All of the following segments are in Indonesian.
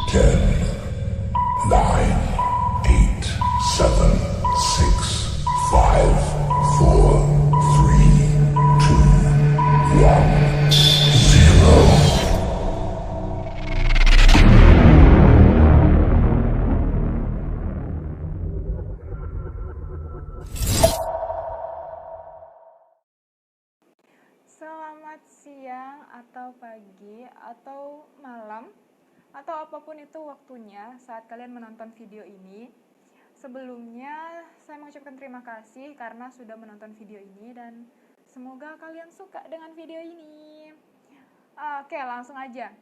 10, 9, 8, 7, 6, 5, 4, 3, 2, 1, 0. Selamat siang atau pagi atau malam atau apapun itu waktunya saat kalian menonton video ini. Sebelumnya saya mengucapkan terima kasih karena sudah menonton video ini dan semoga kalian suka dengan video ini. Oke, langsung aja.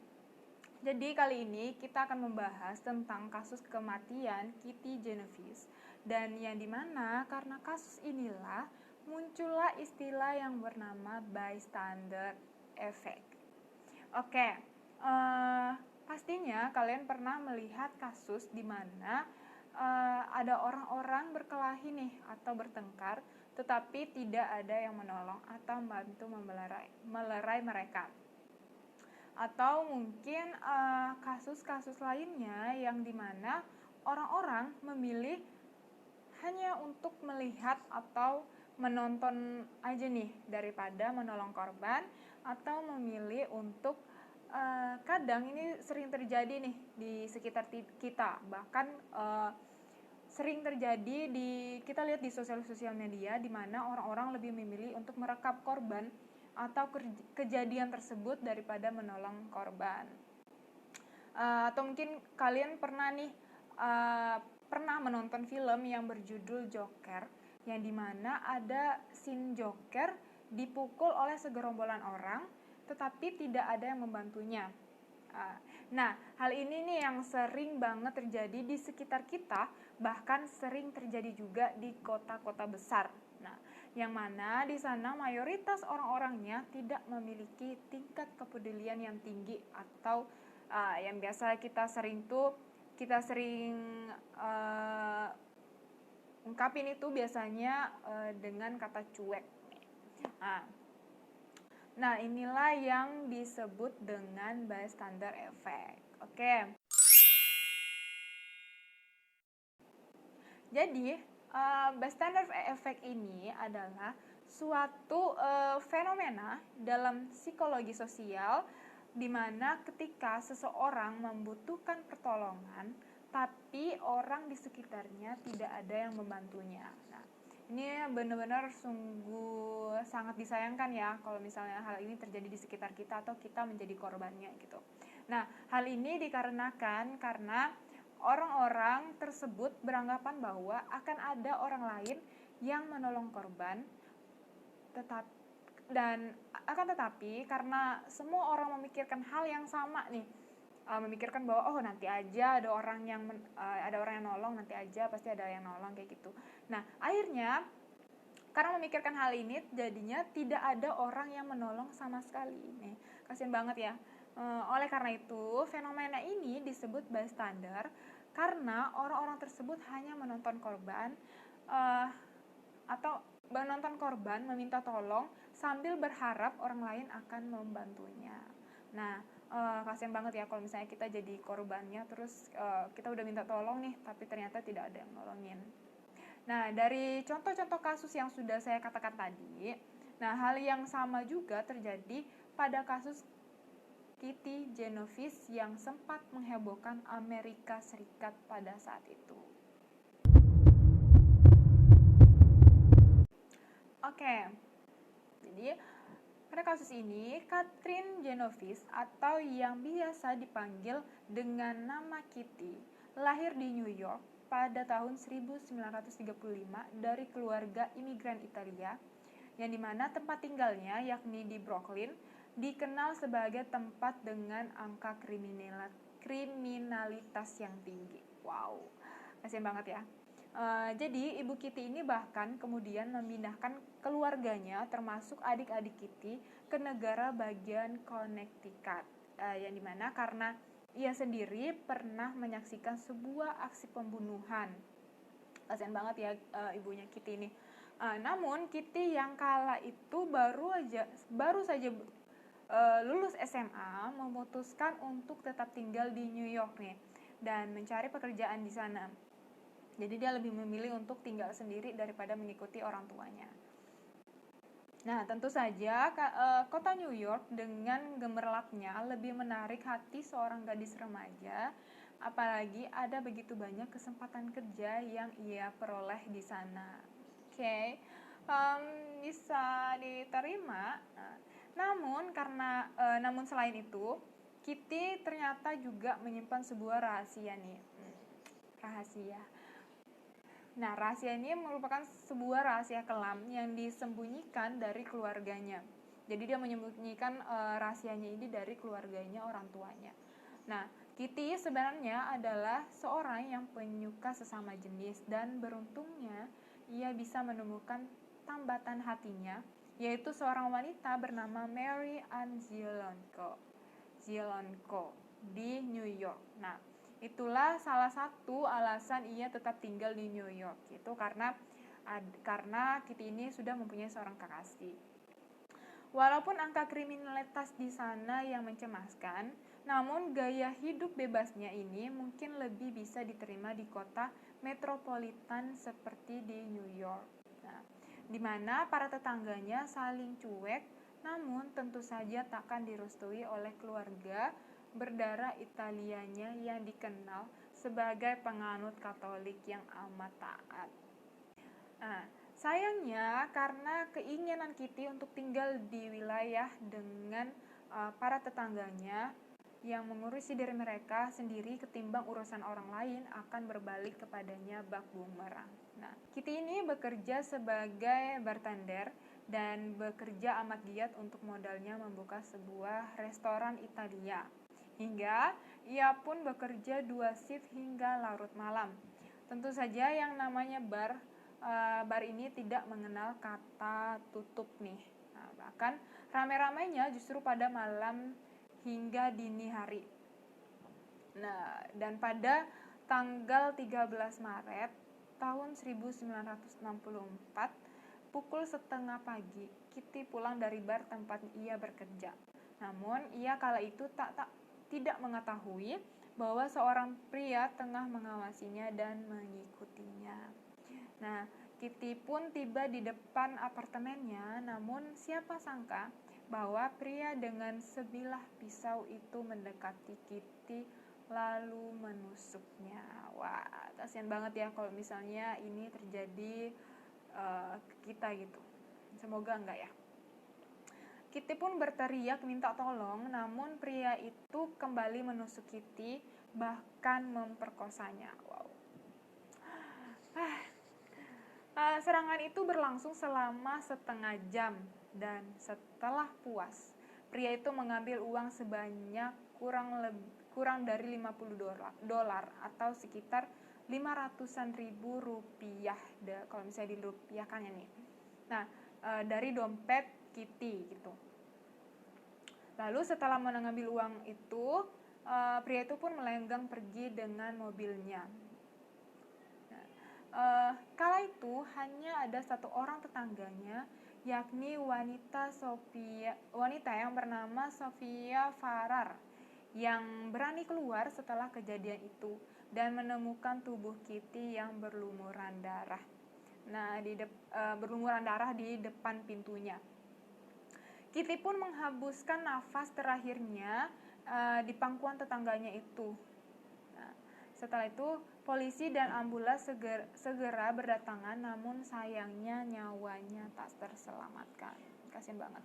Jadi kali ini kita akan membahas tentang kasus kematian Kitty Genovese dan yang dimana karena kasus inilah muncullah istilah yang bernama bystander effect. Oke, pastinya kalian pernah melihat kasus di mana ada orang-orang berkelahi nih atau bertengkar, tetapi tidak ada yang menolong atau membantu melerai mereka. Atau mungkin kasus-kasus lainnya yang dimana orang-orang memilih hanya untuk melihat atau menonton aja nih daripada menolong korban, atau memilih untuk kadang ini sering terjadi nih di sekitar kita, bahkan sering terjadi kita lihat di sosial media di mana orang-orang lebih memilih untuk merekam korban atau kejadian tersebut daripada menolong korban. Atau mungkin kalian pernah nih pernah menonton film yang berjudul Joker, yang dimana ada scene Joker dipukul oleh segerombolan orang tetapi tidak ada yang membantunya. Nah, hal ini nih yang sering banget terjadi di sekitar kita, bahkan sering terjadi juga di kota-kota besar. Nah, yang mana di sana mayoritas orang-orangnya tidak memiliki tingkat kepedulian yang tinggi, atau yang biasa kita sering ungkapin itu biasanya dengan kata cuek. Nah, inilah yang disebut dengan bystander effect. Oke. Jadi, bystander effect ini adalah suatu fenomena dalam psikologi sosial di mana ketika seseorang membutuhkan pertolongan tapi orang di sekitarnya tidak ada yang membantunya. Nah, ini benar-benar sungguh sangat disayangkan ya kalau misalnya hal ini terjadi di sekitar kita atau kita menjadi korbannya gitu. Nah, hal ini dikarenakan karena orang-orang tersebut beranggapan bahwa akan ada orang lain yang menolong korban, tetapi karena semua orang memikirkan hal yang sama nih, memikirkan bahwa nanti aja ada orang yang nolong, nanti aja pasti ada yang nolong kayak gitu. Nah, akhirnya karena memikirkan hal ini jadinya tidak ada orang yang menolong sama sekali. Nih, kasian banget ya. Oleh karena itu fenomena ini disebut bystander karena orang-orang tersebut hanya menonton korban atau menonton korban meminta tolong sambil berharap orang lain akan membantunya. Nah, kasian banget ya kalau misalnya kita jadi korbannya, terus kita udah minta tolong nih tapi ternyata tidak ada yang nolongin. Nah, dari contoh-contoh kasus yang sudah saya katakan tadi, nah hal yang sama juga terjadi pada kasus Kitty Genovese yang sempat menghebohkan Amerika Serikat pada saat itu. Oke, jadi pada kasus ini, Catherine Genovese atau yang biasa dipanggil dengan nama Kitty, lahir di New York pada tahun 1935 dari keluarga imigran Italia, yang dimana tempat tinggalnya yakni di Brooklyn, dikenal sebagai tempat dengan angka kriminalitas yang tinggi. Wow, kasian banget ya. Jadi ibu Kitty ini bahkan kemudian memindahkan keluarganya termasuk adik-adik Kitty ke negara bagian Connecticut, yang dimana karena ia sendiri pernah menyaksikan sebuah aksi pembunuhan. Kasian banget ya ibunya Kitty ini. Namun Kitty yang kala itu baru saja lulus SMA memutuskan untuk tetap tinggal di New York nih dan mencari pekerjaan di sana. Jadi dia lebih memilih untuk tinggal sendiri daripada mengikuti orang tuanya. Nah, tentu saja kota New York dengan gemerlapnya lebih menarik hati seorang gadis remaja, apalagi ada begitu banyak kesempatan kerja yang ia peroleh di sana. Oke, bisa diterima. Namun selain itu, Kitty ternyata juga menyimpan sebuah rahasia nih. Rahasia. Nah, rahasia ini merupakan sebuah rahasia kelam yang disembunyikan dari keluarganya. Jadi dia menyembunyikan rahasianya ini dari keluarganya, orang tuanya. Nah, Kitty sebenarnya adalah seorang yang penyuka sesama jenis dan beruntungnya ia bisa menemukan tambatan hatinya, yaitu seorang wanita bernama Mary Ann Zielonko di New York. Nah, itulah salah satu alasan ia tetap tinggal di New York, itu karena Kitty ini sudah mempunyai seorang kekasih. Walaupun angka kriminalitas di sana yang mencemaskan, namun gaya hidup bebasnya ini mungkin lebih bisa diterima di kota metropolitan seperti di New York. Nah, di mana para tetangganya saling cuek, namun tentu saja takkan direstui oleh keluarga berdarah Italianya yang dikenal sebagai penganut Katolik yang amat taat. Nah, sayangnya karena keinginan Kitty untuk tinggal di wilayah dengan para tetangganya yang mengurusi diri mereka sendiri ketimbang urusan orang lain akan berbalik kepadanya bak bumerang. Nah, Kitty ini bekerja sebagai bartender dan bekerja amat giat untuk modalnya membuka sebuah restoran Italia. Hingga ia pun bekerja 2 shift hingga larut malam. Tentu saja yang namanya bar ini tidak mengenal kata tutup nih. Nah, bahkan ramai-ramainya justru pada malam hingga dini hari. Nah, dan pada tanggal 13 Maret tahun 1964 pukul 3:30 pagi, Kitty pulang dari bar tempat ia bekerja. Namun ia kala itu tidak mengetahui bahwa seorang pria tengah mengawasinya dan mengikutinya. Nah, Kitty pun tiba di depan apartemennya, namun siapa sangka bahwa pria dengan sebilah pisau itu mendekati Kitty lalu menusuknya. Wah, kasihan banget ya kalau misalnya ini terjadi ke kita gitu. Semoga enggak ya. Kitty pun berteriak minta tolong, namun pria itu kembali menusuk Kitty, bahkan memperkosanya. Wow. Serangan itu berlangsung selama setengah jam, dan setelah puas, pria itu mengambil uang sebanyak kurang dari $50 atau sekitar 500-an ribu rupiah, kalau misalnya dirupiahkannya nih. Nah, dari dompet Kitty gitu. Lalu setelah mengambil uang itu, pria itu pun melenggang pergi dengan mobilnya. Kala itu hanya ada satu orang tetangganya, yakni wanita yang bernama Sofia Farrar, yang berani keluar setelah kejadian itu dan menemukan tubuh Kitty yang berlumuran darah. Nah, berlumuran darah di depan pintunya. Kitty pun menghembuskan nafas terakhirnya di pangkuan tetangganya itu. Nah, setelah itu polisi dan ambulans segera berdatangan, namun sayangnya nyawanya tak terselamatkan. Kasian banget.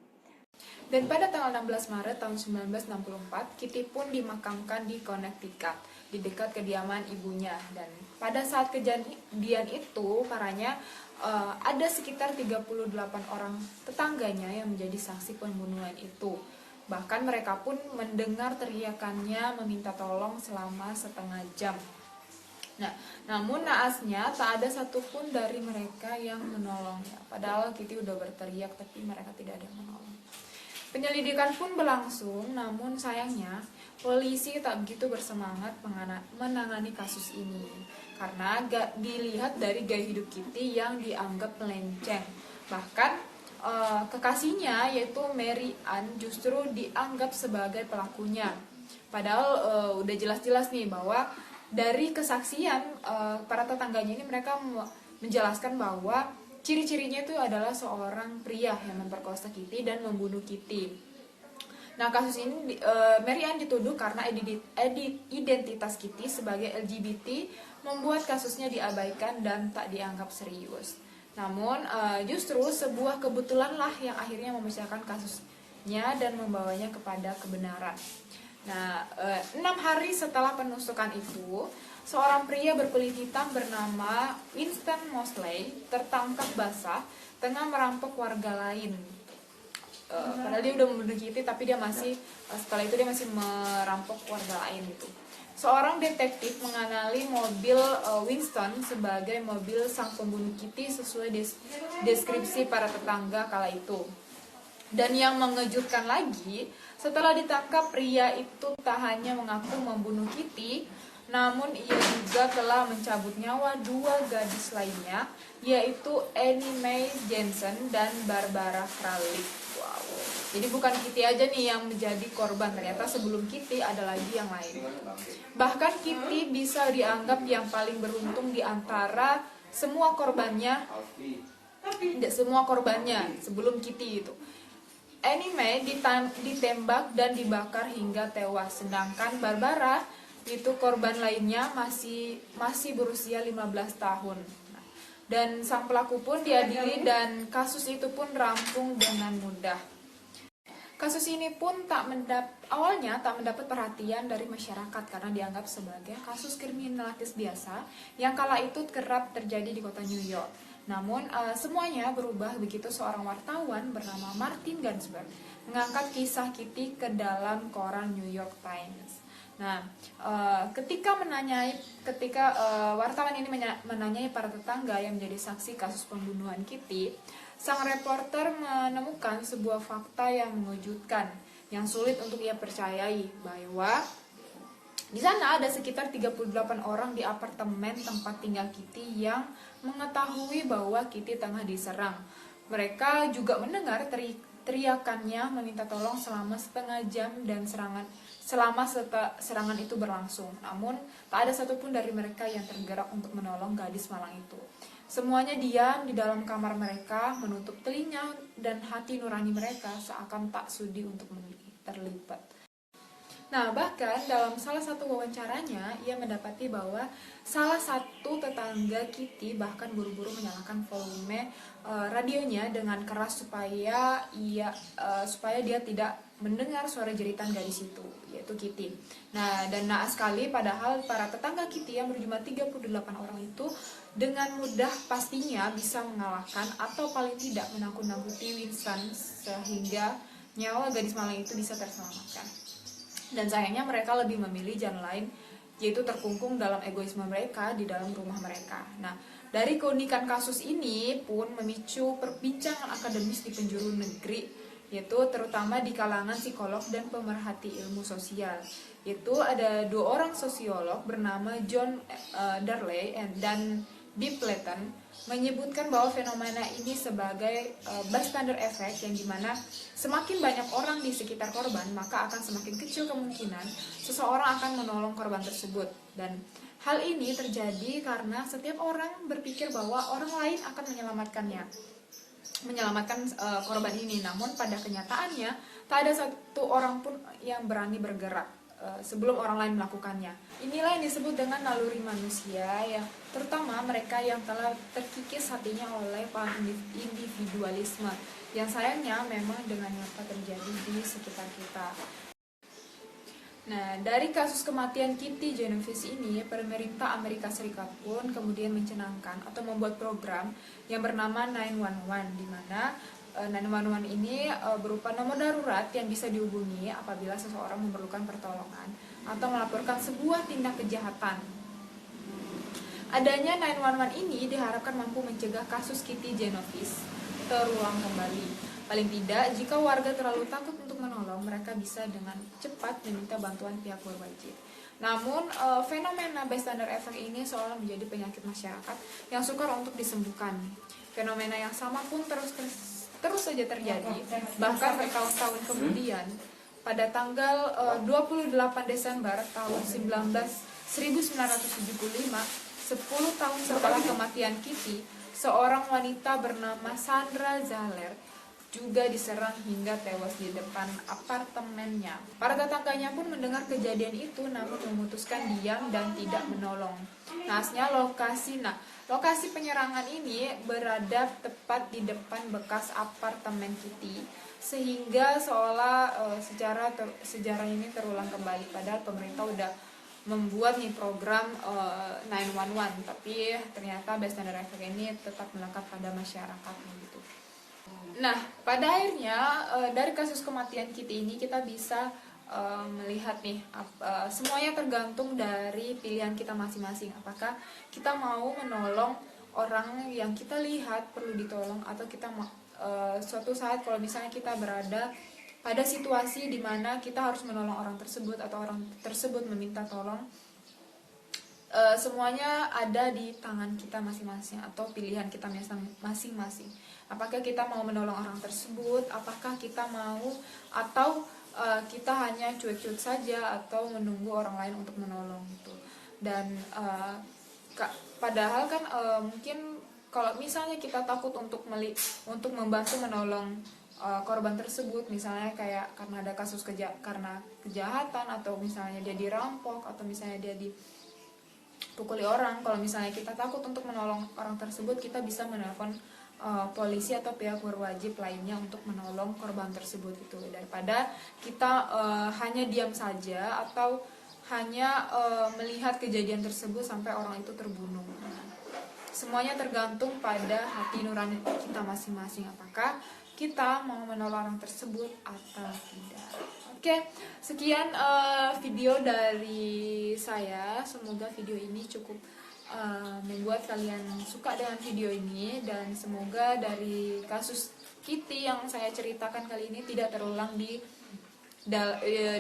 Dan pada tanggal 16 Maret tahun 1964, Kitty pun dimakamkan di Connecticut, di dekat kediaman ibunya. Dan pada saat kejadian itu, parahnya ada sekitar 38 orang tetangganya yang menjadi saksi pembunuhan itu. Bahkan mereka pun mendengar teriakannya meminta tolong selama setengah jam. Nah, namun naasnya tak ada satupun dari mereka yang menolongnya. Padahal Kitty udah berteriak, tapi mereka tidak ada yang menolong. Penyelidikan pun berlangsung, namun sayangnya polisi tak begitu bersemangat menangani kasus ini karena dilihat dari gaya hidup Kitty yang dianggap melenceng. Bahkan kekasihnya yaitu Mary Ann justru dianggap sebagai pelakunya. Padahal udah jelas-jelas nih bahwa dari kesaksian para tetangganya ini mereka menjelaskan bahwa ciri-cirinya itu adalah seorang pria yang memperkosa Kitty dan membunuh Kitty. Nah, kasus ini Mary Ann dituduh karena identitas Kitty sebagai LGBT membuat kasusnya diabaikan dan tak dianggap serius. Namun justru sebuah kebetulanlah yang akhirnya memecahkan kasusnya dan membawanya kepada kebenaran. Nah, 6 hari setelah penusukan itu, seorang pria berkulit hitam bernama Winston Mosley tertangkap basah tengah merampok warga lain. Padahal dia udah membunuh Kitty, tapi dia masih setelah itu dia masih merampok warga lain gitu. Seorang detektif mengenali mobil Winston sebagai mobil sang pembunuh Kitty sesuai deskripsi para tetangga kala itu. Dan yang mengejutkan lagi, setelah ditangkap pria itu tak hanya mengaku membunuh Kitty, namun ia juga telah mencabut nyawa 2 gadis lainnya, yaitu Annie Mae Jensen dan Barbara Kralik. Wow. Jadi bukan Kitty aja nih yang menjadi korban, ternyata sebelum Kitty ada lagi yang lain. Bahkan Kitty bisa dianggap yang paling beruntung di antara semua korbannya. Tidak semua korbannya sebelum Kitty itu. Annie Mae ditembak dan dibakar hingga tewas, sedangkan Barbara itu korban lainnya masih berusia 15 tahun. Dan sang pelaku pun diadili dan kasus itu pun rampung dengan mudah. Kasus ini pun awalnya tak mendapat perhatian dari masyarakat karena dianggap sebagai kasus kriminalitas biasa yang kala itu kerap terjadi di kota New York. Namun semuanya berubah begitu seorang wartawan bernama Martin Gansberg mengangkat kisah Kitty ke dalam koran New York Times. Nah, ketika wartawan ini menanyai para tetangga yang menjadi saksi kasus pembunuhan Kitty, sang reporter menemukan sebuah fakta yang mengejutkan, yang sulit untuk ia percayai, bahwa di sana ada sekitar 38 orang di apartemen tempat tinggal Kitty yang mengetahui bahwa Kitty tengah diserang. Mereka juga mendengar teriakannya meminta tolong selama setengah jam dan selama serangan itu berlangsung. Namun tak ada satupun dari mereka yang tergerak untuk menolong gadis malang itu. Semuanya diam di dalam kamar mereka, menutup telinga dan hati nurani mereka seakan tak sudi untuk terlibat. Nah, bahkan dalam salah satu wawancaranya, ia mendapati bahwa salah satu tetangga Kitty bahkan buru-buru menyalakan volume radionya dengan keras supaya dia tidak mendengar suara jeritan gadis itu, yaitu Kitty. Nah, dan naas sekali padahal para tetangga Kitty yang berjumlah 38 orang itu dengan mudah pastinya bisa mengalahkan atau paling tidak menakut-nakuti Winston sehingga nyawa gadis malang itu bisa terselamatkan. Dan sayangnya mereka lebih memilih jalan lain, yaitu terkungkung dalam egoisme mereka di dalam rumah mereka. Nah, dari keunikan kasus ini pun memicu perbincangan akademis di penjuru negeri, yaitu terutama di kalangan psikolog dan pemerhati ilmu sosial. Yaitu ada 2 orang sosiolog bernama John Darley dan Bill Clayton menyebutkan bahwa fenomena ini sebagai bystander effect, yang dimana semakin banyak orang di sekitar korban maka akan semakin kecil kemungkinan seseorang akan menolong korban tersebut. Dan hal ini terjadi karena setiap orang berpikir bahwa orang lain akan menyelamatkan korban ini. Namun pada kenyataannya tak ada satu orang pun yang berani bergerak sebelum orang lain melakukannya. Inilah yang disebut dengan naluri manusia, yang terutama mereka yang telah terkikis hatinya oleh individualisme, yang sayangnya memang dengan nyata terjadi di sekitar kita. Nah, dari kasus kematian Kitty Genovese ini, pemerintah Amerika Serikat pun kemudian mencanangkan atau membuat program yang bernama 911, di mana 911 ini berupa nomor darurat yang bisa dihubungi apabila seseorang memerlukan pertolongan atau melaporkan sebuah tindak kejahatan. Adanya 911 ini diharapkan mampu mencegah kasus Kitty Genovese terulang kembali. Paling tidak, jika warga terlalu takut untuk menolong, mereka bisa dengan cepat meminta bantuan pihak berwajib. Namun, fenomena bystander effect ini seolah menjadi penyakit masyarakat yang sukar untuk disembuhkan. Fenomena yang sama pun terus terus saja terjadi, bahkan bertahun-tahun kemudian. Pada tanggal 28 Desember tahun 1975, 10 tahun setelah kematian Kitty, seorang wanita bernama Sandra Zahler juga diserang hingga tewas di depan apartemennya. Para tetangganya pun mendengar kejadian itu namun memutuskan diam dan tidak menolong. Naasnya lokasi penyerangan ini berada tepat di depan bekas apartemen Kitty, sehingga seolah sejarah ini terulang kembali. Padahal pemerintah udah membuat nih program 911, tapi ternyata bystander effect ini tetap melekat pada masyarakat gitu. Nah, pada akhirnya dari kasus kematian Kitty ini kita bisa melihat nih, semuanya tergantung dari pilihan kita masing-masing. Apakah kita mau menolong orang yang kita lihat perlu ditolong, atau kita suatu saat kalau misalnya kita berada pada situasi di mana kita harus menolong orang tersebut atau orang tersebut meminta tolong, semuanya ada di tangan kita masing-masing atau pilihan kita masing-masing. Apakah kita mau menolong orang tersebut, apakah kita mau, atau kita hanya cuek-cuek saja atau menunggu orang lain untuk menolong gitu. Dan padahal kan mungkin kalau misalnya kita takut untuk membantu menolong korban tersebut, misalnya kayak karena ada kasus karena kejahatan, atau misalnya dia dirampok, atau misalnya dia dipukuli orang. Kalau misalnya kita takut untuk menolong orang tersebut, kita bisa menelpon polisi atau pihak berwajib lainnya untuk menolong korban tersebut itu, daripada kita hanya diam saja atau hanya melihat kejadian tersebut sampai orang itu terbunuh. Semuanya tergantung pada hati nurani kita masing-masing, apakah kita mau menolong orang tersebut atau tidak. Oke, sekian video dari saya. Semoga video ini cukup membuat kalian suka dengan video ini, dan semoga dari kasus Kitty yang saya ceritakan kali ini tidak terulang di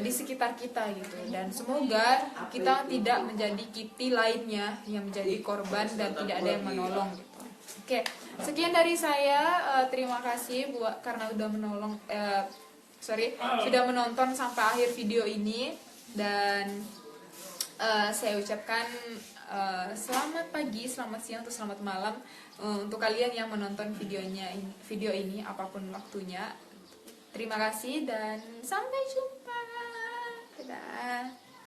sekitar kita gitu, dan semoga kita tidak menjadi Kitty lainnya yang menjadi korban dan tidak ada yang menolong gitu. Oke, sekian dari saya. Terima kasih karena udah sudah menonton sampai akhir video ini, dan saya ucapkan selamat pagi, selamat siang, atau selamat malam untuk kalian yang menonton video ini apapun waktunya. Terima kasih dan sampai jumpa. Dadah.